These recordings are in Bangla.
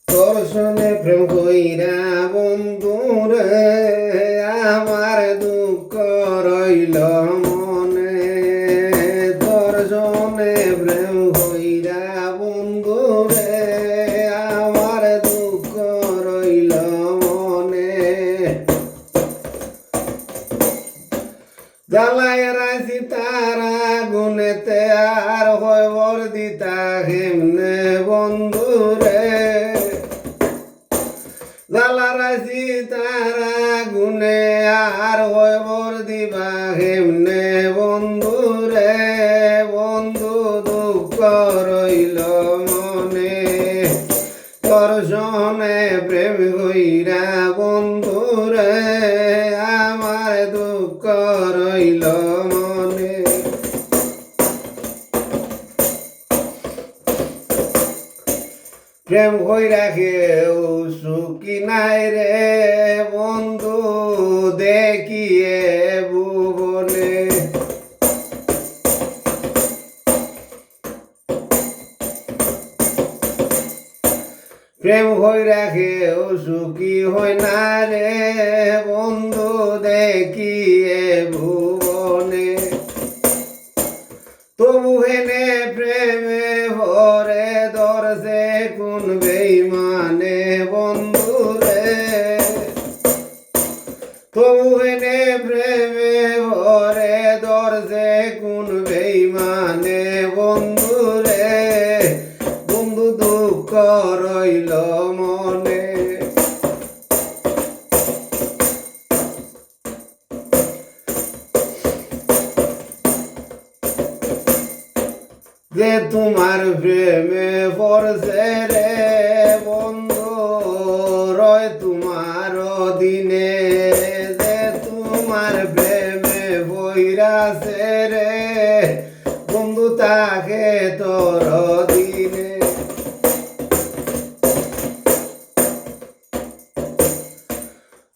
তোর সনে প্রেম কইরা বন্ধুরে আমার দুঃখ রইল মনে। তোর সনে প্রেম কইরা বন্ধুরে আমার দুঃখ রইল মনে। জ্বালায় রাশি তারা গুনেতে আর হয় বর্দিতা হেমনে বন্ধুরে। জ্বালা রাশি তারা গুনে আর হয় বর্দিবা হেমনে বন্ধুরে। বন্ধু দুঃখ রইল মনে। তোর সনে প্রেম কইরা বন্ধুরে আমার দুঃখ রইল মনে। প্রেম কইরা কেউ সুখী নাই রে বন্ধু দেখিয়ে ভুবনে। প্রেম কইরা কেউ সুখী হয় না রে বন্ধু দেখিয়ে ভুবনে। তবু হেনে প্রেমে ভরে ধরছে কোন বেইমানে বন্ধুরে। তবু হেনে প্রেমে ভরে ধরছে কোন বেইমানে বন্ধুরে। বন্ধু দুঃখ রইল মনে। যে তোমার প্রেমে পড়ছে রে বন্ধু রয় তোমার দিনে। যে তোমার প্রেমে বইরাছে রে বন্ধু তাকে তোর দিনে।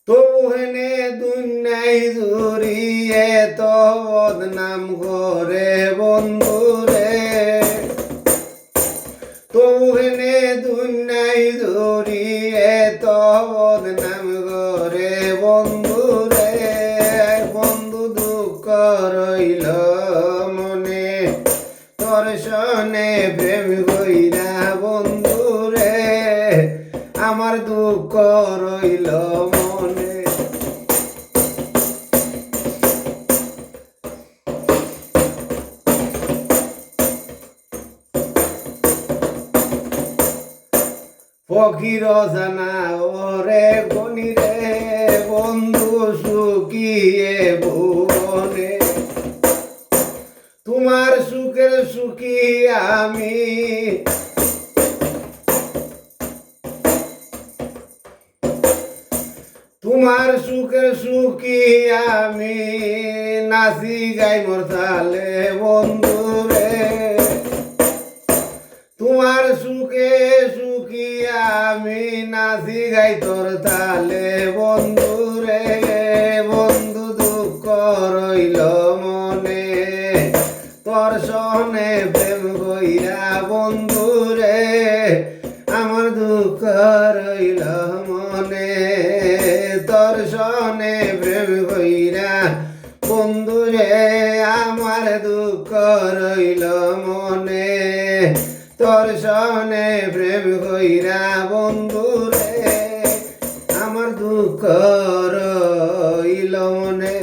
তবু হেনে দুনিয়ায় জুড়িয়ে তো বদনাম করে বন্ধুরে। তবু হেনে দুনিয়ায় জুড়িয়ে তো বদনাম করে বন্ধুরে। বন্ধু দুঃখ রইল মনে। তোর সনে প্রেম কইরা বন্ধুরে আমার দুঃখ রইল মনে। ফকির জানা ওরে গনি রে বন্ধু সুখিয়ে ভুবনে। তোমার সুখের সুখী আমি। তোমার সুখের সুখী আমি নাচি গাই মোর তালে বন্ধুরে। তোমার সুখে সুখী আমি নাচি গাই তোর তালে বন্ধুরে। বন্ধু দুঃখ রইল মনে। তোর সনে প্রেম কইরা বন্ধুরে আমার দুঃখ রইল মনে। তোর সনে প্রেম কইরা বন্ধুরে আমার দুঃখ রইল মনে। তোর সনে প্রেম কইরা বন্ধুরে আমার দুঃখ রইল মনে।